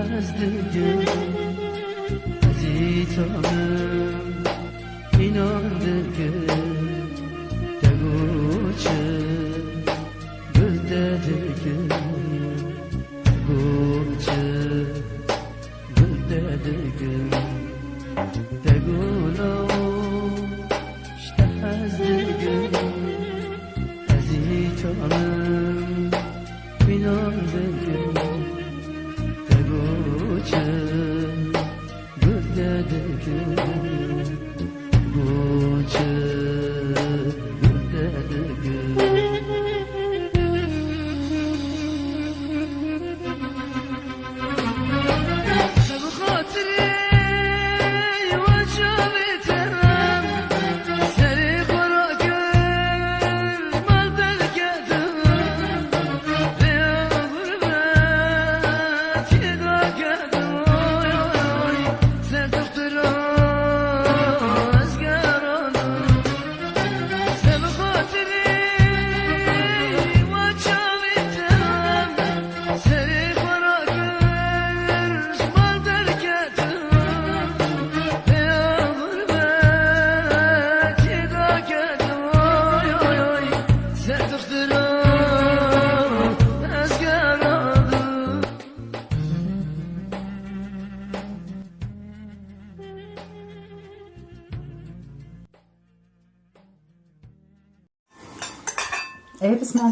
Şehazdıgın Azitanım İnandıgın Teguçı Güldedigin Teguçı Güldedigin Tegulav Şehazdıgın Azitanım İnandıgın Teguçı Güldedigin Teguçı Güldedigin ايه بسمع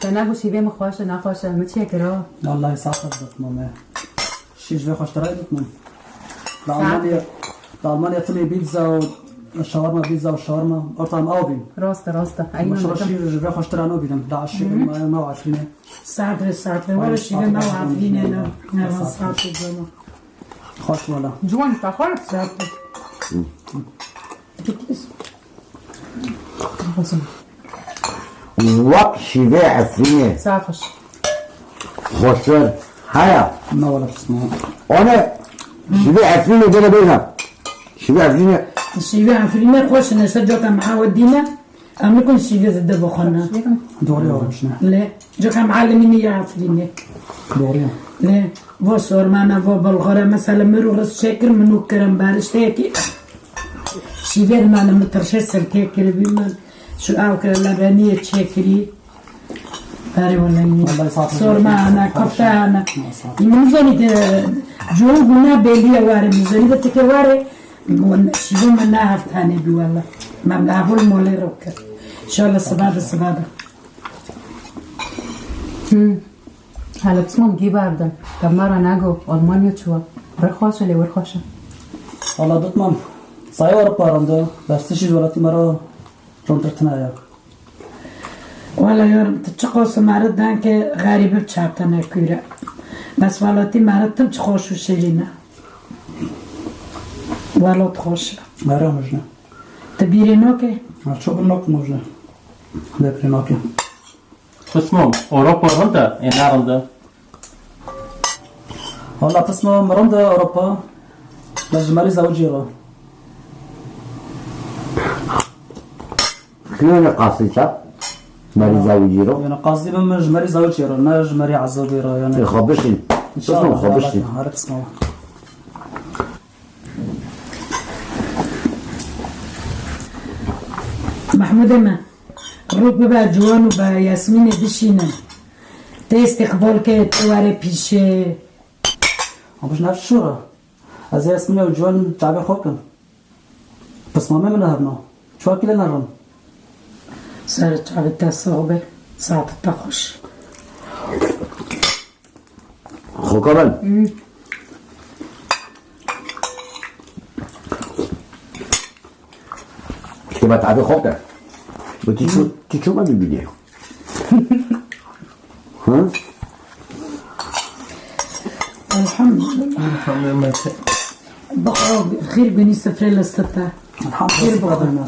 تناقو شيبي مخواشة نخواشة متشكرة والله يسعدك ماما شي جوي خوش ترايدك ماما بألمانيا طلي بيتزا والشاورما بيتزا والشاورما أرطعم أوبين راسته أيوة ما شاء الله شي جوي خوش ترانو بيدم لا عشي ما عارفينه ساعت ولا شيء ما عارفين أنا ساعت الجمعة خوش ولا جوان تاخر ساعت وقت شبه عفرينه ساعت خوش خسر هيا ما ولا تسمعه أنا شبه عفرينه بينا بينا شبه عفرينه الشيء عارفين خوش نسجل كم عودينا أم نكون شيء ضد بخنا دوري ولا شنو لا جو كم معلمين يعرفين دوري لا و صور معنا و بلغارة مثلا مروغ شكر منو كرم بارش تاكي شيء معنا مترشة سلكي بيمن شو أوكر لبنية شكري باري ولا صور معنا كفتانا يمزوني جون قلنا بيلي واري مزوني بتكواري شيء ما نعرف ثاني بيوالله ما بنعرفه المولى روكر إن شاء الله السبادة هلا بسمهم جي باردن طب مرة ناقو ألمانيا شو برخواشة لي ورخواشة والله دوت مام سايور بارندو بس تشي ولاتي مرة جونترتنا يا والله يوم تتشقوس مرة دانك غريبة بشابتنا كورة بس والله مرة تمشخوش وشيلينا والله تخوش مرة مجنة تبيرينوكي شو بالنوك مجنة لبرينوكي اسمهم أوروبا رندا إيه رندا والله تسمع مرندا أوروبا لجمالي زوجيرا شنو قصيتها ماري زوجيرو يعني قصدي من جمالي زوجيرا نا جمالي عزوبيرا يعني خبشني إن شاء الله خبشني هذا تسمعه محمود ما روح ببا جوان وبا ياسمين دشينا تستقبال كي تواري بيشي باش نعرف الشورى هذا ياسمين وجوان تعبي خوكم بس ما من هرنا شو كلا نرم صارت على التصاوبة ساعة التخش خو كمان كما تعبي خوكا وتشو ما بيبينيه ها الحمد لله بقى خير بني سفري لستة الحمد لله قدرنا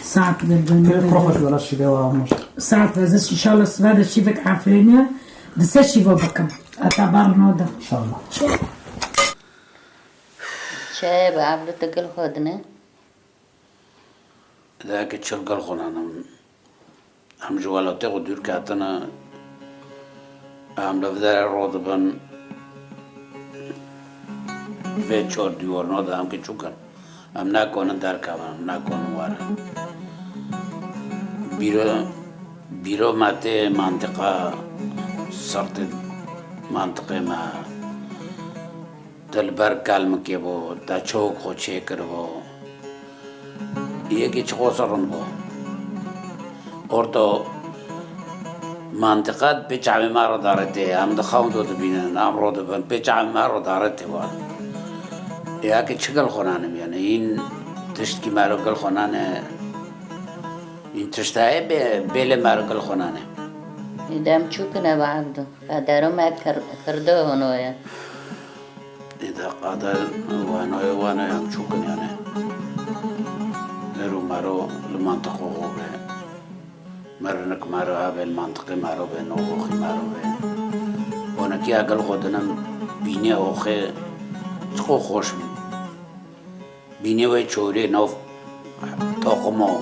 ساعة بالبني كيف تروحش ولا شي دوا مش ساعة بس إن شاء الله سبادة شيفك عفرينيا بس شيفو بكم أتعبر نودا ان شاء الله شاي بعمل تقل خدنا ذاك تشرقل خنانا هم جوالاتي ودور كاتنا هم لفدار روضبن و 4 دیوار ناده هم که چوکن هم نکنن در کم هم نکنن واره بیرو مته منطقه سرت منطقه ما دلبر کلم که با دا چوک خود چکر با یکی چخو سرن با اور تو منطقه پیچه ما رو دارده هم دخوام دو بینن هم رو دو بین پیچه ما رو دارده با یا که چه گل خونانم یعنی این تشت که ما رو گل خونانه این تشتای بیل ما رو گل خونانه ایدم چوکنه با عبدو قدرو ما کرده هنویا ایده قدر وانای هم چوکن یعنی رو مرو المنطقه خوبه مرنک مرو هبه المنطقه مرو به نوخی مرو به اونکی اگل خودنم بینی اوخه چخو خوش بین بینی وی چوری نوف تاقمو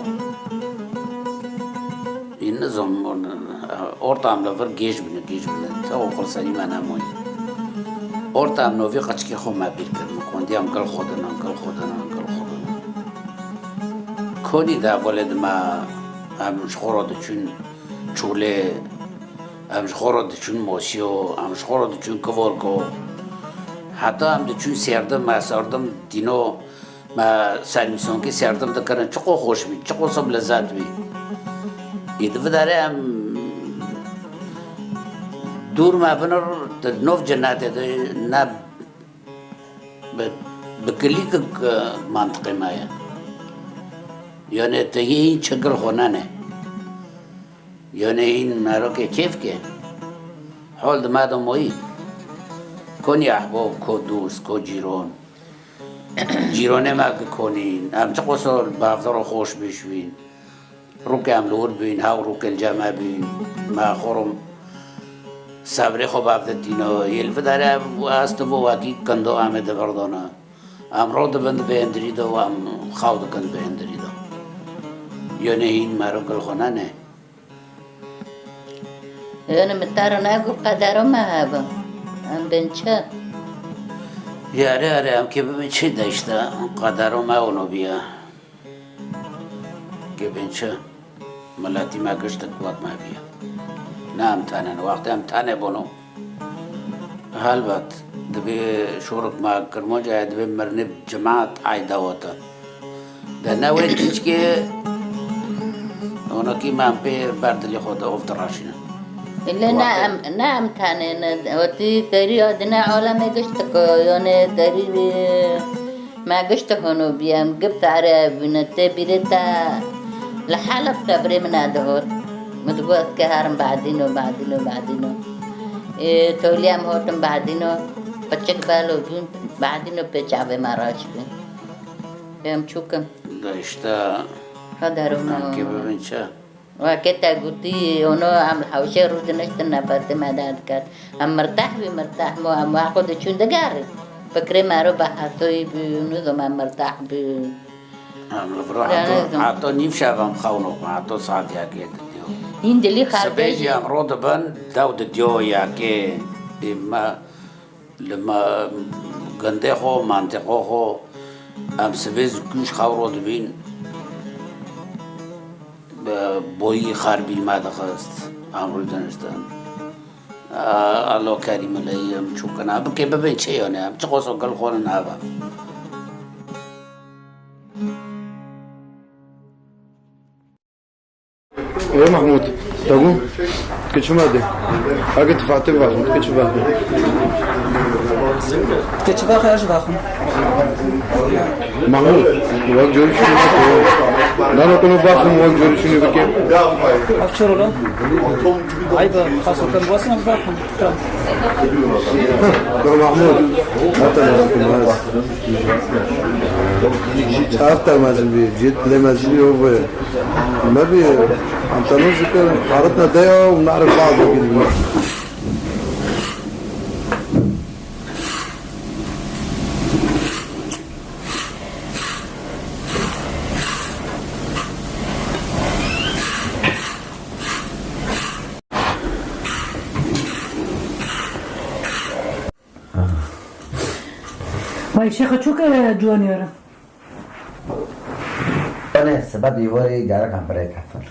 این نظام orta am lover geç bile ta o khulsani mana moy orta am novi qaçki xo ma bir kir kondi am kal khodan koni da voled ma am shkhorod chun chule am shkhorod chun mosio am shkhorod chun kvorko hatta am de chun serdim ma sardım dino ma salmison ki serdim da karan çoko xoş bi çoko sob lezzat bi idvdare am دور ما بنر نوف جنات ده نا بكليك منطقة مايا يعني تهين شغل خونانه يعني این مرا که کیف که حال دمادم موی کنی احباب کو دوست کو جیرانه ما که کنین هم چه قصر بافتر خوش بشوین رو که هم لور بین هاو رو که الجمع بین ما خورم صبری خوب افته دینا یلف داره است و واقعی کندو آمده بردانه امروز بند به اندریده و ام خود کند به اندریده یعنی این مرا گل خونه نه یعنی متارو نگو قدرو مهابا ام بنچه یاره هم که ببین چی داشته قدرو ما اونو بیا که بنچه ملاتی ما گشت قوت ما بیا نه هم تانه وقتی هم تانه بونو حال بات دبی شورک ما کرمو جای دبی مرنه جماعت عایده ہوتا ده نوری چیز که اونا کی من پی بردلی خود افت راشینه إلا نعم تاني وتي تري أدنى عالم قشتك يعني تري ما قشت هونو بيام جبت عربنا تبيرتا لحالة تبري من هذا مدقوت كهارم بعدينو توليام هوتم بعدينو بچك بالو بين بعدينو بيجابي ماراش بين بيام شوكم داشته هذا روما که ببین چه وكتا قلتي هنا عم حوشي رود نشتنا فاطمة داد كات هم مرتاح مو هم واخد شون دقاري فكري ما رو بحثوي بنظم هم مرتاح ب هم لفروح عطو نيف شابم خونو عطو صعد يا كيد هند اللي خارجي سبيجي هم رود بن داود ديو يا كي ما لما گنده خو منطقه خو هم سبيز كوش خورود بين بوی خربی ماده خواست امروز دانستم الله کریم علیهم چوکن اب که ببین چه یانه هم چه قصه گل خور نه با يا محمود تقول كيف ماده هاك تفعت باخم كيف باخم كيف باخي اش باخم محمود وقت جوري شنو لا لا كنا باخم وقت جوري شنو بكي افشروا له عيب خاصه كان واسم باخم يا محمود حتى حتى ما زلبي جيت لما زلبي هو ما بي انت نذكر حارتنا ضيقه ونعرف بعض كده وای شیخ چو که جوانیاره انا سبب دیواری گرکم برای کفن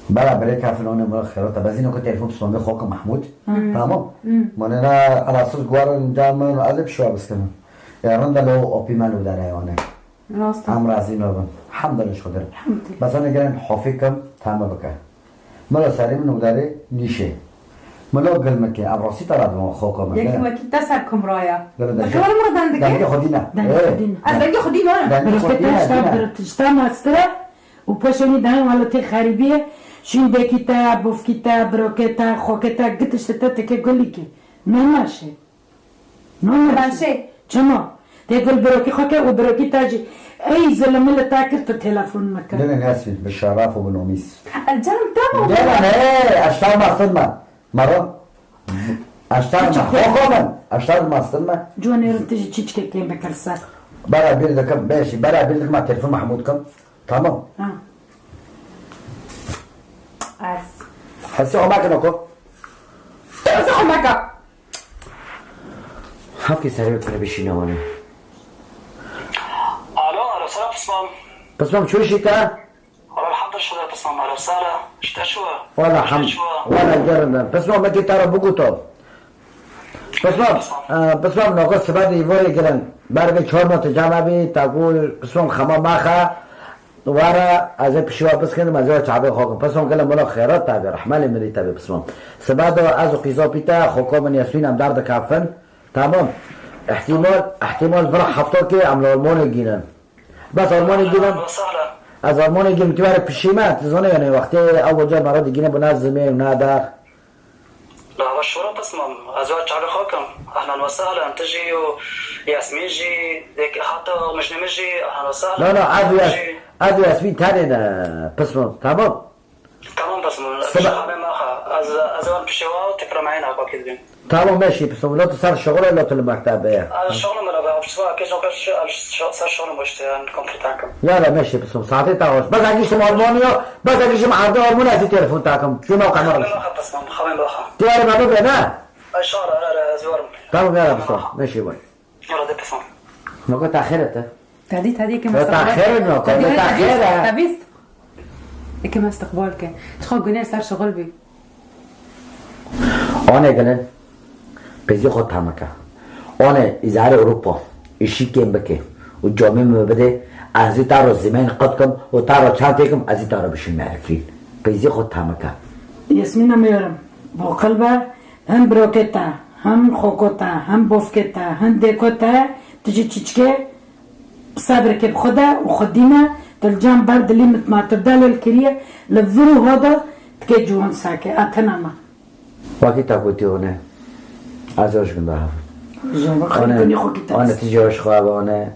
برای کفن اون مرا خیرات بزینو که تلفن بسمه خوک محمود تمام من انا على اساس گوارن جامن ازب شو بسکنم یارن دلو اوپی مالو داره اونه راست هم راضی نبودم الحمدلله شکر مثلا نگران حافظ کم تمام بکه ملا سری منو داره نیشه ملا قلمك ابراسی ترى ما خوكم یکی وکی تسر کم رایا دنگه بخواه مرا دنگه دندگه خودینا از دنگه خودی نه دنگه خودینا برتشتا مستره و پشونی دهن والا تی خریبیه شین دکیتا بوفکیتا بروکیتا خوکیتا گتشتا تکه گلی که نماشه بنشه چما تقول بروكي خوكي وبروكي تاجي اي زلمه تاكل تلفون مكان لنا ناسي بالشرف وبالنوميس الجرم تمام لا لا اشتغل مع صدمة مرة اشتغل مع خوكم اشتغل مع صدمة جواني رنتجي تشيكي كيم بكرسا برا بيردكم ماشي برا بيردك مع تليفون محمودكم تمام حسي عماك نوكو حسي عماك حفكي سريع كنا بشينا هوني الو سلام بسمام بسمام شو شيتا؟ والله الحمد لله بسمام اهلا وسهلا شتا شو والله الحمد والله جرنا بسمام ما ترى بوكوتو بسمام نوكو سبادي يوري جرن بربي چهار جامعه بي تقول بسمام خما ماخا دوباره از پیشوا بس کنم از چابه خوکم پس اون کلم ملا خیرات تابع رحمل مری تابع بسمام سباد از قیزا پیتا خوکم من یاسمین هم درد کافن تمام احتمال فرح هفتاد که عمل آلمان گیرن بس آلمان گیرن از آلمان گیرن که برای پیشیمت زنه یعنی وقتی اول جا مرا دیگه نه زمین نه در لا بشورة بسمم أزواج على خوكم أهلا وسهلا أنت جي وياسمين جي ديك حتى مجني مجي أهلا وسهلا لا ياسمين تاني بسمم تمام بسمم شغالين معها أزوان بشوا وتكرم عينها أكيد بين تمام ماشي بسمم لا تصير شغل ولا المكتب الشغل ملا بسوا كيش صار شغل مشت كمبيوتركم لا ماشي بسمم ساعتين تاوش بس أجيش ألمانيا بس أجيش عرض ألمانيا في تليفون تاعكم شو موقع مرة بسمم خمين بخا تياري ما بقى نا إن شاء الله لا زوارم تمام يلا بسمم ماشي باي يلا دي بسمم ما كنت أخرته تهدي كم تأخيرنا تأخيرها تبيست كم استقبالك شخو جنيه صار شغل بي أنا قلنا بيزي خد تامكا أنا إزار أوروبا إشي كم بكي والجامعة مبدأ أزي تارو زمان قدكم وتارو شانتكم أزي تارو بشين معرفين بيزي خد تامكا ياسمين ميرم بقلبها هم بروكيتا هم خوكوتا هم بوفكيتا هم ديكوتا تجي تشيكي صبر كيف خدا وخدينا تلجام برد اللي متماتر دال الكريه لفرو هذا تكي جوان ساكي اتنما وقتی تاکوتی اونه ازش گنده آنه تیجاش خواه آنه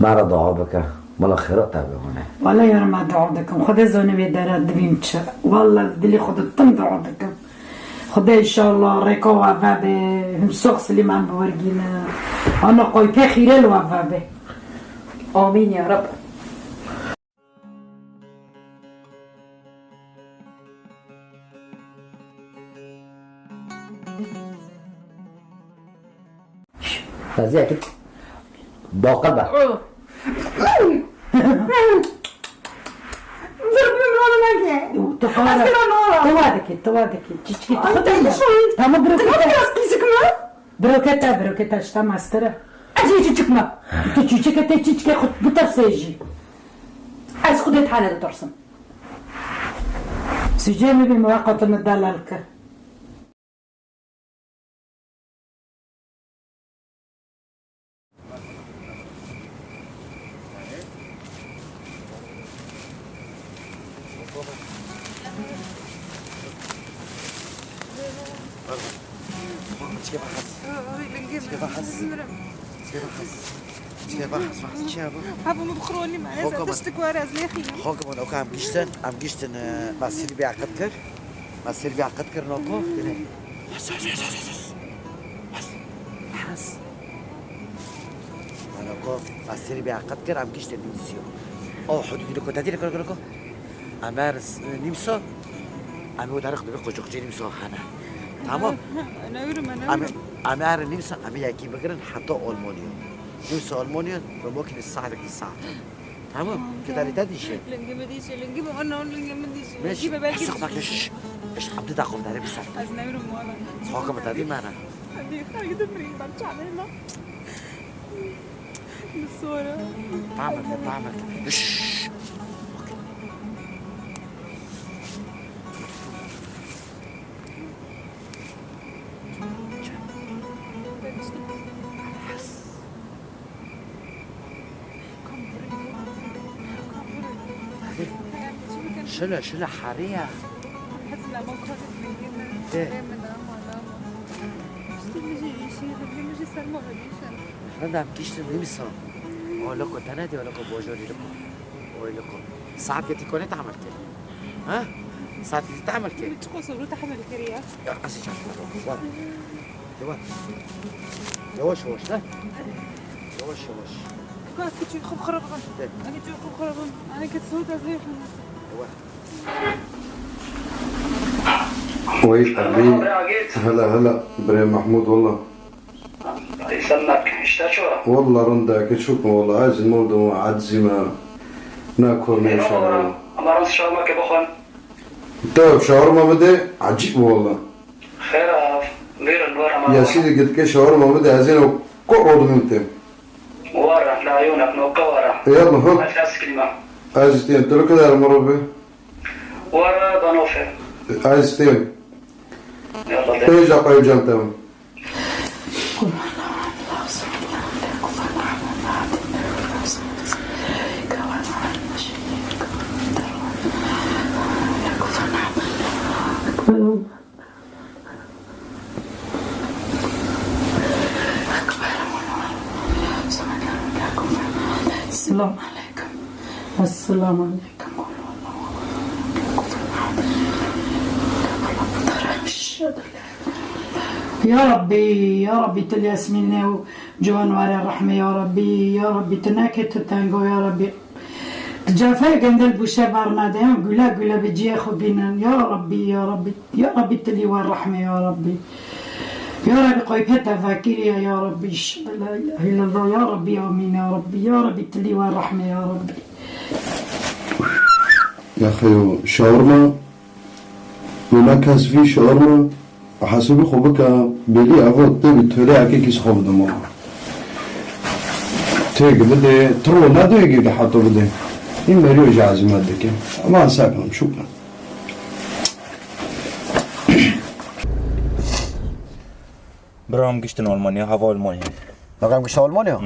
مرا دعا بکه ملا خیرات تابه آنه والله يا ما دعا دكم خدا زونه بيدارات دبيم تشا والله دلي خدا تم دعا دكم خدا ان شاء الله ريكو وفابه هم سوخس اللي ما بورجينا انا قوي بخير الوفابه آمين يا رب فازي أكيد باقلبة توادك تشكي تمام بروكيتا شتا ماستره أجي تشكما تشكي خد بترسيجي عايز خدت حالة ترسم سجامي بمواقع الدلالك هابو مبخروني معنا زادشتك وراز ليخي خوكم انا كان ام جشتن ما سيربي عقدكر نوكو حس انا كو ما سيربي عقدكر ام جشتن نمسيو او حدود لكو تدير كلكو امارس نمسو ام ودارق دبي قجوقجي نمسو انا تمام انا ورم انا امار نمسو ام ياكي بكرن حتى المانيا نمسو ألمانيا وممكن نساعدك الساعة تمام كده لتديشي لنجي بديشي لنجي بقولنا لنجي بديشي ماشي لنجي ببالكي حسك معك ايش عبد داخل ده بس از نمير موانا حكم تادي معنا دي خارج تمرين برجع لنا الصورة بعمل شلا حرية حسنا موقف من إيه؟ من مجي سلمى غديشن هذا بكيش نمسا لكم تنادي ولكم بوجوري لكم ولكم ساعات كتي كونت عمل كده ها ساعات كتي تعمل كده بتقول صورة تحمل الكريا أسي شاف يوا يواش ها يواش كنت كنت خوب خربان أنا كنت خوب خربان أنا كنت صورة أزليخ وي أبي هلا إبراهيم محمود والله يسلمك اشتاق والله رندك شكرا والله عايز الموضوع عجزي ما ناكل إن شاء الله الله رنس شاورما كيف أخوان طيب شاورما بدي عجيب والله خير غير الورا يا سيدي قلت لك شاورما بدي هزينه وقعد منتم ورا لعيونك نوقع ورا يلا ها أساس كلمة عايز تين تلو كده يا مربي ورا بنوفر عايز تين يلا تيجي قايل جنتهم السلام عليكم السلام عليكم يا ربي تلياس مني وجوان واري الرحمة يا ربي تناكت تانجو يا ربي تجافي قندل بوشا بارنادين قولا بجي اخو بينا يا ربي تلي والرحمة يا ربي قيبتها فاكرية يا ربي لا إله إلا الله يا ربي آمين يا ربي تلي والرحمة يا ربي يا أخي شاورما ونكز في شاورما وحسبي خوبك بلي أفضل تبي تولي كيس خوب دمو تيجي بدي ترو لا تيجي حتى بدي إن مريو جاهز مادك ما ساكن شكرا برام گشتن آلمانیا هوا آلمانیا نقام گشت آلمانیا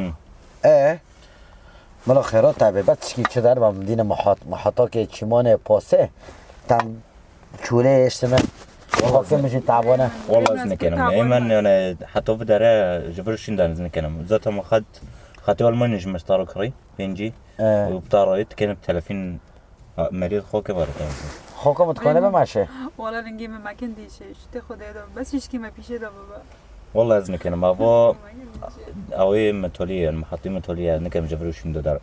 ملا خیرات تابه بعد چی در و مدینه محاطا که چیمان پاسه تم چوله اشتمه خاصه میشه تعبانه والله از نکنم ایمن یعنی حتی بداره جبرشین دانز نکنم ذات ما خد آلمانیش مستارو کری بینجی و بطارایت کنه بتلفین مريض خوكه برد خوكه متخانه بماشه والله لنجي ما كان ديشه شتي خدای دو بس هیچ کی ما پیشه دو بابا والله از نکنم بابا اوی متولیه المحطی متولیه نکم جبرشین دو در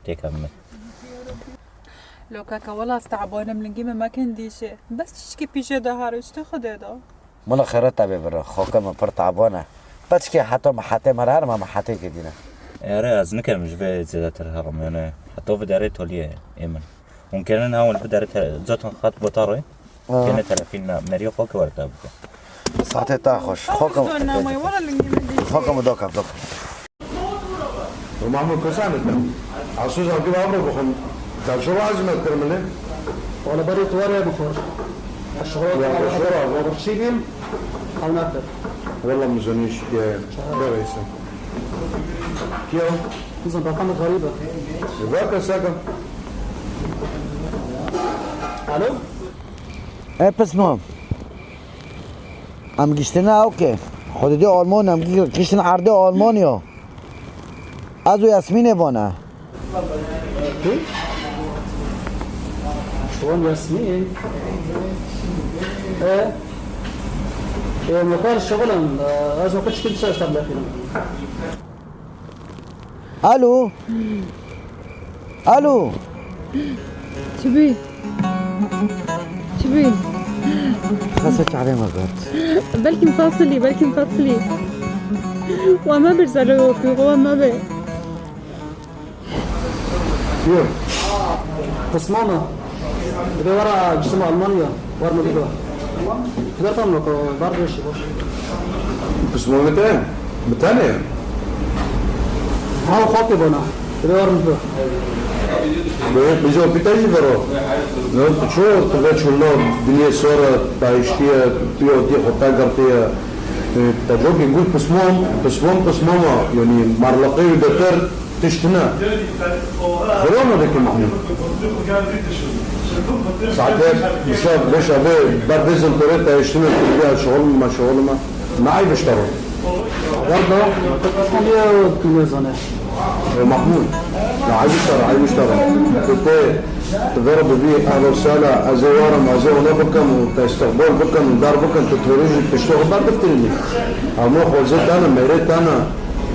تیکم لو كاكا والله استعبانه ملنجي ما كان ديشه بس هیچ کی پیشه دو هارو شتي خدای دو ملا خیرات تابه بره خوكه ما پر تعبانه بس که حتی محطه مرار ما محطه که دینه آره از نکنم جبه زیاده تر هرم یعنی حتی بداره تولیه ایمن ممكن أنا هون بدرت ذاتهم خط بطاري كنا تلفين مريو خوك ورده ساعتها تاخش خوك مدوكف ومعمول كسانة عصوص عم كيف عمره بخم طيب شو عزمة ترمله؟ وأنا بريت ورا بخور الشغلات بخشيهم أو نقدر والله مزنيش يا رئيسة كيف؟ إذا رقم غريبة يبقى ساكن الو پس مام ام گشتن اوکی خودی آلمان ام گشتن عرض آلمانیا از او یاسمین بانه کی شلون یاسمین مكان الشغل از وقت كنت اشتغل داخل الو شبيه خاصة عليه ما قلت بلكي مفاصلي وما برجع له هو ما بي يوم قسمانة بدي ورا اجتماع ألمانيا ورا مدينة كده تملك برضه ايش اسمه متين بتانية هاو خاطب أنا كده ورا مدينة بيجوا بتاعي برا لو تشوف تبغى شو الله دنيا صورة تعيشتيها تيجي خطة قرطية تبغى يقول بسموم يعني مرلقي بدر تشتنا خلونا ذاك المحمود ساعتين مش أبي بربزن طريقة يشتنا تبغى شغل ما معي بشتغل برضه قسمانية تلميذانة محمود عايز يشتغل كنت تضرب بيه اهلا وسهلا ازورم ازور بكم وتستقبل بكم ودار بكم تتفرج تشتغل بعد دفترني امو خوزت انا ميريت انا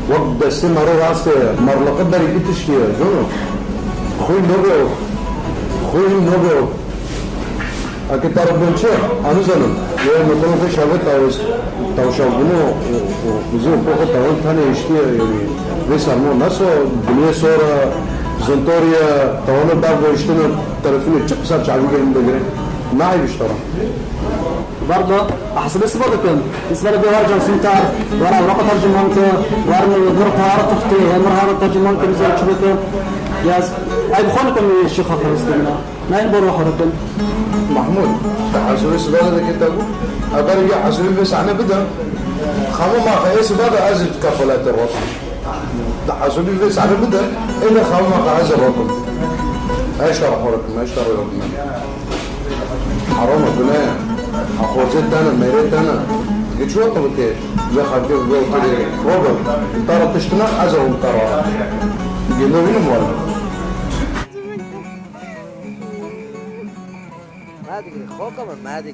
وقت دستي مرو راسي مرلقه بري بتشتي جنو خوي نوبو اكيد تعرف بنشي انا زلم يوم يكون في شغلات تو شغلوا وزو بوقت تاون ثاني يشتي يعني ليس مو ناس دنيا صورة زنتوريا تاون بعض يشتنا تلفون تشقصات شعبي جايين بجري ما عيب يشترى برضه أحسب اسمه كم اسمه ده ورجع سنتار ورا ورقة ترجمانك ورا مرتها تختي مرها ترجمانك مثل شبكة ياس أي بخونكم الشيخ خلصنا ما ينبروا حركم محمود تحسوا اسمه هذا كتابه أبرجع حسوا بس أنا بدأ خمو ما خيس بدأ أزج كفلات الرقم تحسوا بس أنا بدأ إلا خمو ما خيس الرقم ايش ترى حركم ايش ترى الرقم حرام الدنيا أخوزت أنا ميريت أنا قلت شو طلبت إيش؟ زي خلفيه قلت لي روبرت ترى تشتنا أزرهم ترى قلنا وين موالد ما أدري خوكم ما أدري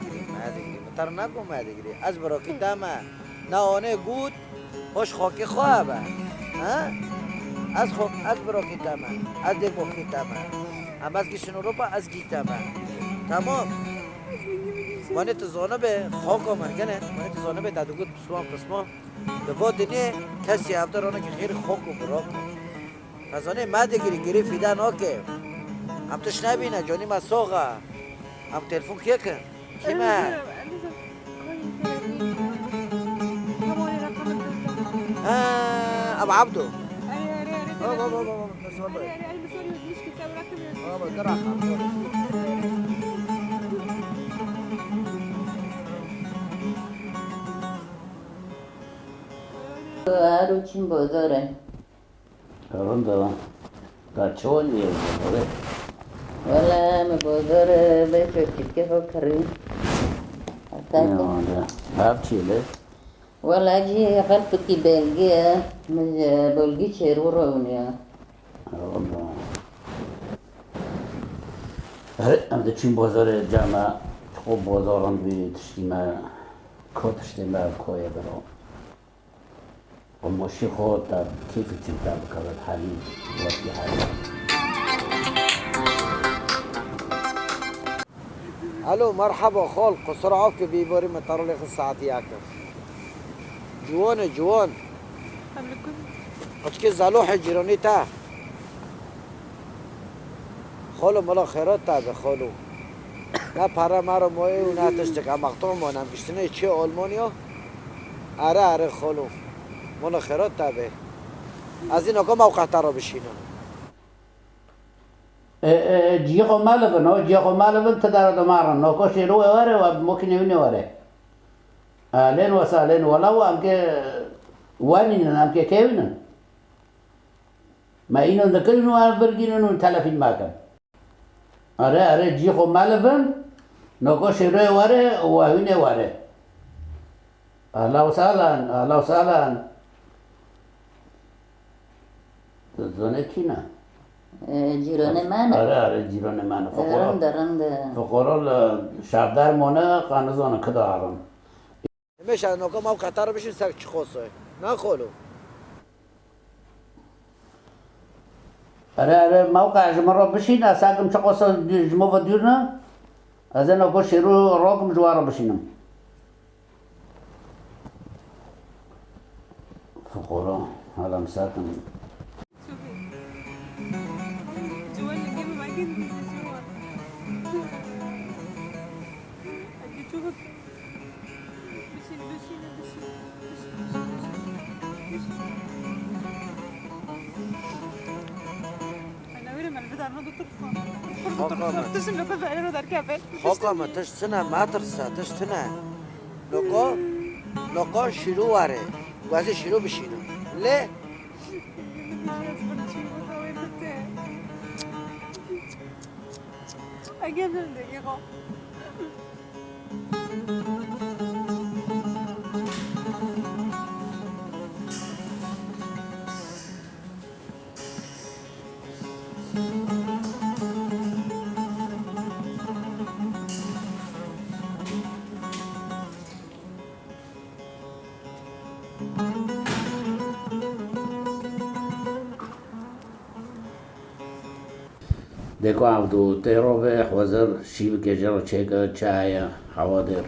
مترناكم ما أدري أزبرو كتاما ناونه قود هوش خوكي خوابا ها أزبرو كتاما أدبو كتاما أما أزكيشن أوروبا أزكيتاما تمام وانه تزونه به خوکم کنه وانه تزونه به دادگود پسمان به ودنی کسی هفته رونه که خیر خوک و براک تزونه ماده گیری فیدان اوکی هم تش نبینه جانی مساقه هم تلفون کیه کن کیمه ابو عبدو هارو چین بازاره رنده کچول یه بازاره والا می بازاره بیشتر چیکه ها کری هفت چیله والا جی خلفتی بلگیه مج بلگی چرو رونیا رنده ام ده چین بازار جمع خوب بازاران بی تشتیمه که تشتیمه کویه برام والمشي خود در كيف تنتهي بكرة حالي وقت حالي. الو مرحبا خال قصر عافك بيبوري مطار لي الساعة ياكل جوان قد كي زالوح جيراني تا خالو ملا خيرات تا خالو لا پارا مرا موی و نه تشتک مقطع مانم گشتنه چه آلمانیا اره خالو مال خیرات تابه از این آقا موقع را بشینم جيغو مالفن تدار دمارن نوكو شيرو واره وممكن يبني واره لين وسالين ولو أمك وانين أمك كيفين ما إنه ذكرنا واربرجينه تلفين ماكن أره جيغو مالفن نوكو شيرو واره وهوينه واره الله وسهلا زونه کینا جیران منه آره جیران منه رنده فقرال شهردار مونه قانزانه که دارن میشه نوکا ما قطار بشین سر چی خوصه نه خالو آره موقع جمعه بشین اساقم چه قصه جمعه و دیرنا از این نوکا شیرو راکم جواره بشینم فقرا حالا مساکم حکم تشتنا ما ترسا تشتنا لوکو شروع واره واسه شروع بشینم له اگه دقیقا ديكو عبدو تيروبي حوزر شيب كجرو تشيكا تشايا حوادر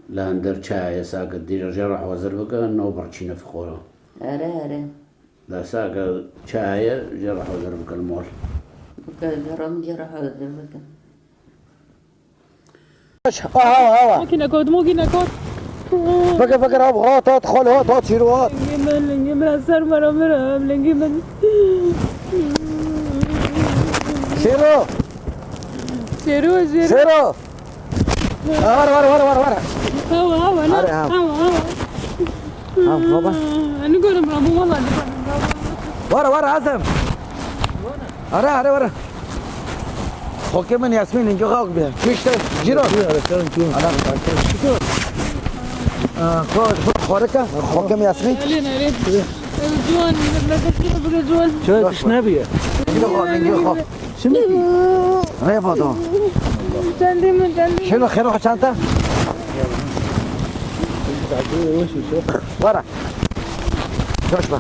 لاندر تشايا ساكا ديجر جرو حوزر بكا نو برشينا في خورا أرى لا ساكا تشايا جرو حوزر بكا المول بكا جرم جرى حوزر بكا ممكن أكود ممكن أكود فكر هاب غاط ادخل هات شروع هات من سر مرة لنجي من شروع ورا هوا بابا أنا قول مرابو والله ورا عزم ورا خوكي من ياسمين انجو غاق بيها كيشتا جيرو خوركا خوكي من ياسمين جوان جوان شو شنبيه انجو غاق شنو ريفضو شنو خير شانتا ورا شوش بقى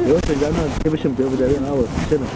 يوسف جانا كيف شمت بدأين أول شنو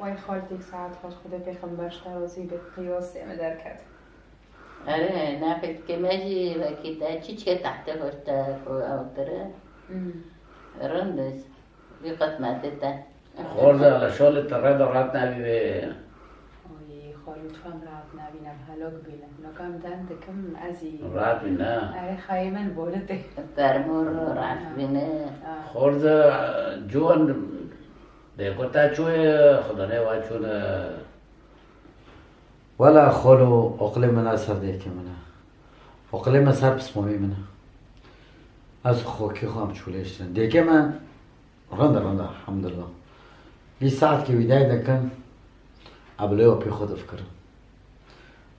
وای خالتي ساعات خوش خدا پیغمبرش ترازی به قیاس مدر کرد أرى نافت كماجي وكيتا تشيتشي تحت هوشتا أو ترى رندس بقت ماتتا خورزة على شغل التراد رات نبي وای خالو تو هم رات نبینم هلاک بینم نکم دند کم ازی رات بينا اره خیمن بولده ترمور رات بينا خورزة جوان ديكو تا شوي خداني واشون ولا خلو أقلم من أسر ديك منه أقلم أسر بسمومي منه از خوکی خواهم چولشتن دیگه من رنده الحمدلله 20 ساعت که ویدای دکن ابله و پی خود فکرم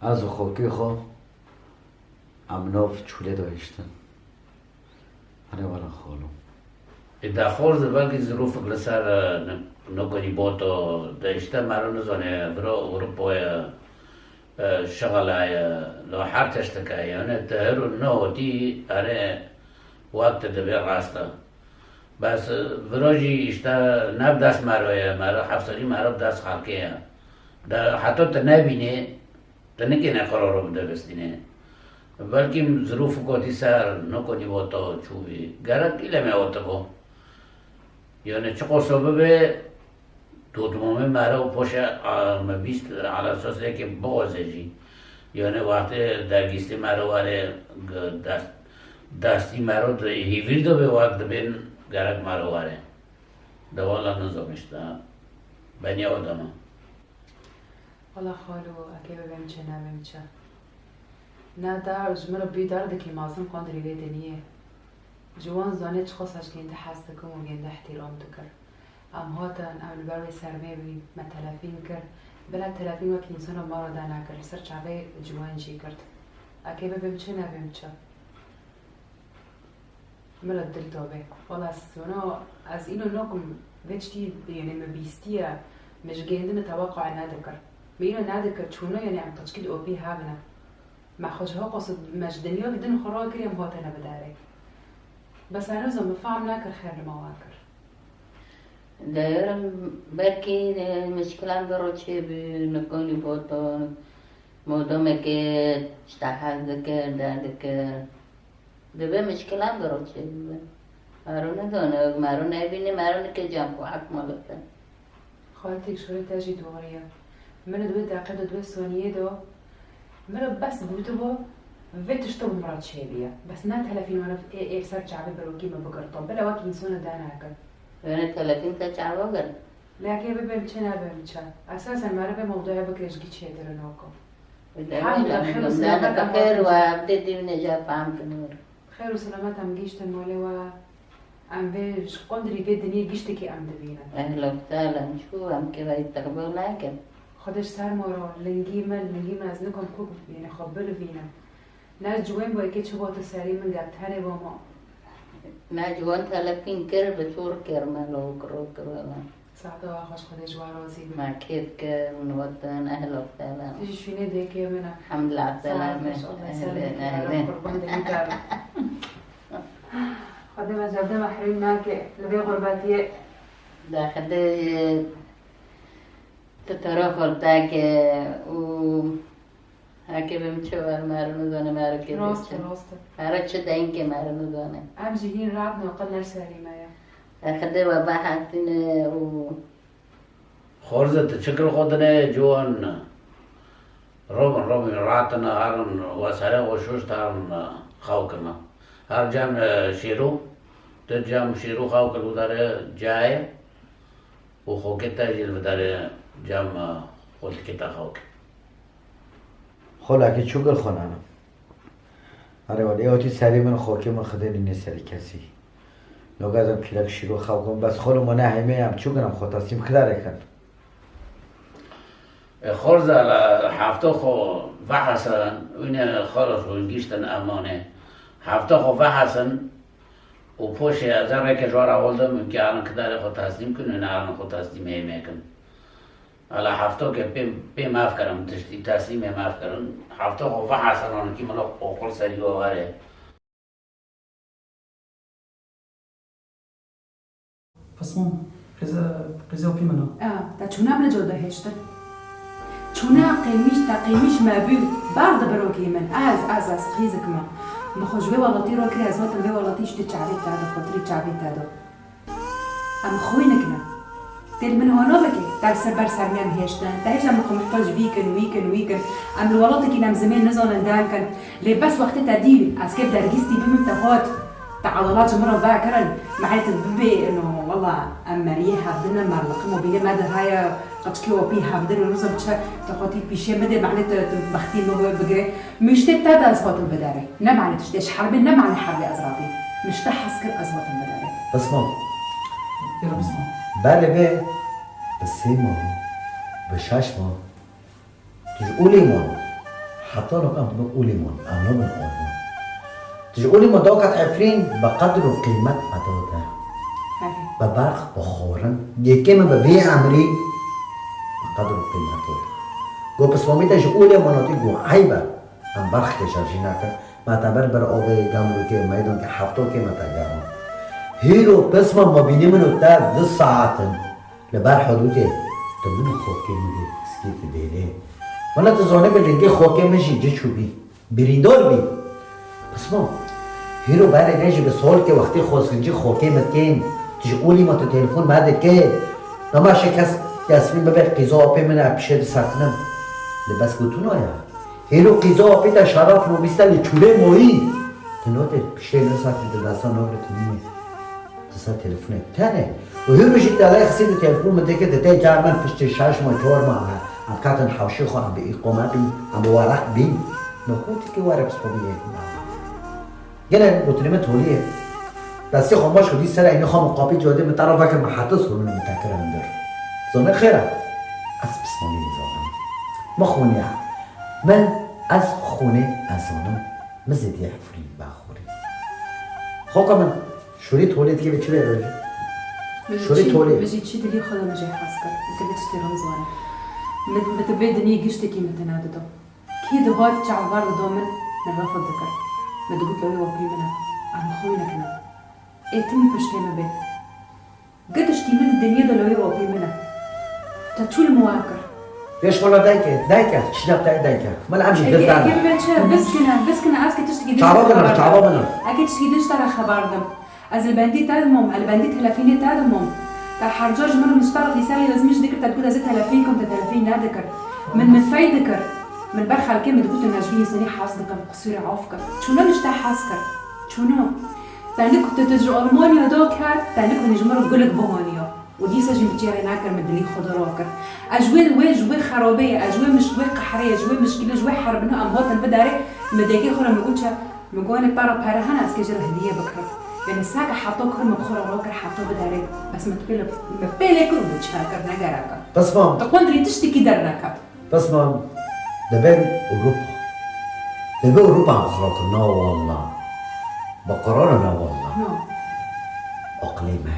از خوکی خواه امناف چوله دایشتن هنه والا خالو إذا خورز بلکه ظروف بلسر نکنی بوتو داشته مرو نزانه برو اروپا شغلای لو هر تشتکه یعنی تهرو نو دی اره وقت دبیر راسته بس وراجی اشتا نب دست مرویه مرو حفظانی مرو دست خالکیه ده حتی تا نبینه تا نکنه قرارو بده بستینه بلکه ظروف کوتی سر نکنی بوتو چوبی گرد ایلمه اوتو یعنی چه قصبه به دوتمامه مرا و پاش بیست على اساس که بازه جی یعنی وقتی درگیستی مرا واره دستی مرا هیویر دو به وقت بین گرک مرا واره دوالا نظامشتا بنی آدم والا خالو اگه ببین چه نبیم چه نه در جمعه بیدار دکی مازم قاندری ویدنیه جوان زانه چه خواستش که انت حس دکم و گنده احترام دکر ام هاتن ام البروی سرمه بی ما تلفین کرد بلا تلفین وقت انسان ما را دانا کرد سر چعبه جوان چی کرد اکی ببیم چه نبیم چه ملا دل تابه والله از اینو نکم وچتی یعنی مبیستیه مش گنده نتوقع ندکر میرا ندکر چونه یعنی ام تشکیل او بی هابنه ما خوشها قصد مش دنیا بدن خرا کریم هاتنا بداره بس أنا زم فاهم ناكر خير المواكر. دايرم بركي مشكلة بروتشي بنقولي بوتو مودومك اشتحال ذكر دادكر دبي مشكلة بروتشي مارون دونه مارون أبيني مارون كجامبو حق مالك. خالتك شو تاجي دوريا من دويت عقد دويت سونية دو من بس بوتو فيتش تو مرات شيبية بس نا تلفين وانا ايه صار شعبي بروكي ما بقر طب بلا وقت ينسونا دانا هكذا وانا تلفين تشعب وقر لا كيف بمشي نا بمشي اساسا ما ربي موضوع بكريش جيت شي درناكو الحمد لله بخير وابتدي من جاب فهم كنور خير وسلامات ام جيشت المولي و ام بيش قدري في الدنيا جيشتكي ام دبينا اهلا وسهلا شو ام كذا يتقبل لكن خدش صار مورا لنجيمة از نكم كوك يعني خبر فينا ناس جوين بوي كي شبوت السري من قبل هني بوما نا جوان تلفين كر بصور كر ما لو كرو ساعتها واخش خدش وارازي ما كيف كر من وطن أهلا وسهلا تيجي شويني ديك يا منا الحمد لله على السلامة أهلا قربان ديكار خدي ما جابنا محرين معك لبي غرباتي دا خدي تترافل تاك و هاكي بمشوار مارنو دونه مارو كي راست مارو چه داين كي مارنو دونه ام جهين رابنا وقلنا سليمة يا خدي وبا حاطين و خورزة تشكل خدنا جوان روبن راتنا هارن وسارة وشوش تارن خاوكنا هر جام شيرو تجام شيرو خاوكل وداره جاي وخوكتا جيل وداره جام خود كتا خاوك خلا که چوگل خونانم آره ولی اوتی سری من خوکی من خدای نی سری کسی نوگازم کلک شیرو خواهم بس خلو منه همه هم چوگلم خود هستیم خداره کن خورزه هفته خو وحسن وین خالص و گیشتن امانه هفته خو وحسن و پوش از آن که جوار آوردم که الان کداره خود تسلیم کنه نه الان خود تسلیم میکن حالا هفته که پی معاف کردم تسلیم معاف کردم هفته خو وحسن آن که منو قول سری آوره فصمون قزا وبي منو تا چونه من جوده هشته چونه قیمیش مبود برد بروکی من از خیزک من مخوجوه والاتی رو کری از وقت به والاتی شده چعبی تاده خطری چعبی تاده اما خوی نکنه تل من هانا بکی در سر بر سرمیم هشتن تا هشتن مخو محتاج ویکن ام الوالاتی که نم زمین نزانن دان کن لی بس وقت تدیل از که درگیستی بیم تفات تعضلات مرة ذاكرا معيت ببي إنه والله أمريه حفظنا مرلقم وبيجي ماذا هاي قد كيو بي حفظنا ونوصل بتشا تقاطي بيشي مدة معنات بختين ما بجري مش تتدا أزباط البداري نم على تشتيش حرب نم على حرب أزرافي مش تحسكر أزباط البداري بسمع يلا بسمع بله به بسيمه بشاشمه تقولي ما حتى لو كان بقولي ما أنا بنقول تقولي ما دوقت عفرين بقدر قيمة مدودة ببرخ بخورن يكي ما ببيع عمري بقدر قيمة مدودة قو بس ماميتا تقولي مناطق قو عيبة ام برخ كشارجيناك ما تبر بر آبه جاملو كي ميدان كي حفتو كي ما تجارم هيرو بس ما بيني منو تاب 10 ساعات لبر حدوده تبون خوكي مدي سكيت ديني وانا تزونه بلنجي خوكي مشي جي چوبي بريندور بي بس ما هيرو بعد رجع بسؤال که وقتی خواسکنجی خوکی متین تقولی ما تو تلفن بعد که نما شکست یاسمین ببر قیزا آپی من اپیشه سکنم لباس گوتون آیا هیرو قیزا آپی تا شرف رو بیستن چوله مویی تنوته پیشه نساتی دلدستا نوبر تنیمه تسا تلفونه تنه و هیرو جیت علای خسید تلفن مده که دته جرمن پشت 6 ماه 4 ماه ام کاتن حوشی خو ام به اقامه بین ام ورق بین نکوتی که ورق سپومیه گله بطریمه تولیه دستی خاموش خودی سر اینو خام قاپی جاده متعرف که محطوس کنون متکر اندر زانه خیره از بسمانی نزانم ما خونیم من از خونه ازانم مزدی حفری بخوری خواه من شوری تولید که به چی بیرده؟ شوری تولید مجي تشي دلي خذ مجي حاسكر انت بتشتري رمزوانه متبي دنيا قشتكي متناددو كي دهات تعبار دومن من رفض ذكر ما تقول له وقي منها انا خوينا كنا اتم بشتي ما بين قد اشتي من الدنيا دلوي وقي منها تشو المواكر ليش والله دايكه شنو دايكه ما لعبش غير تاعنا بس كنا اسكت تشتكي تعبنا اكيد تشتكي ترى خبر دم از البندي تادمم البندي تلافيني تادمم تا حرجاج من مشترك لساني لازم مش ذكر تقول از تلافينكم تلافين نادكر من متفايدكر من برخة الكلمة تقول الناجبين سني حاسدكم قصير عافكر شنو مش تا حاسكر شنو تانيك تتجرؤ ألمانيا دوكر تانيك نجمر بقولك بهانيا ودي سجي متجاري ناكر مدلي خضراكر أجوال وجوه خرابية أجوال مش جوه قحرية أجوال مشكلة جوه حربنا أمهات البداري مداكي خلا مقولش مقولنا بارا هنا أسكجر هدية بكرة يعني الساعة حطوك هم بخورة راكر حطوه بداري بس متبيلك ومتشاكر نجارك بس مام تقول لي تشتكي درناك بس مام دبل أوروبا خلقنا والله بقرارنا والله أقليمه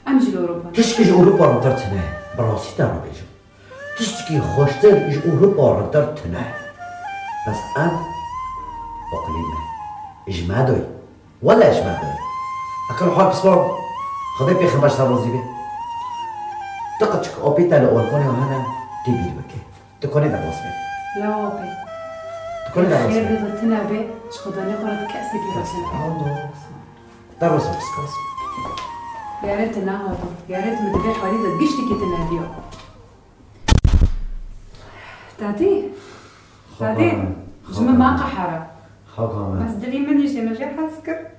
أمجي لأوروبا تشتكي أوروبا رترتنا براسي ترى بيجو تشتكي خوشتر إج أوروبا رترتنا بس أنا أقليمه إج مادوي ولا إج مادوي أكل حال بسبب خذي بيخي باش تروزي بيه تقتشك أوبيتال أولكوني وهنا تبيد بكي تكوني دا بوسبي لا أوبي تكوني دا خير بوسبي رضتنا بيه شخداني قرأت كأسك يرسل دا بوسبي بسكوس يا ريت النهار يا ريت متبيع فريدة قشتك تناديو تعطيه جمع ما قحرة خاكم بس دري مني شي مجي حاسكر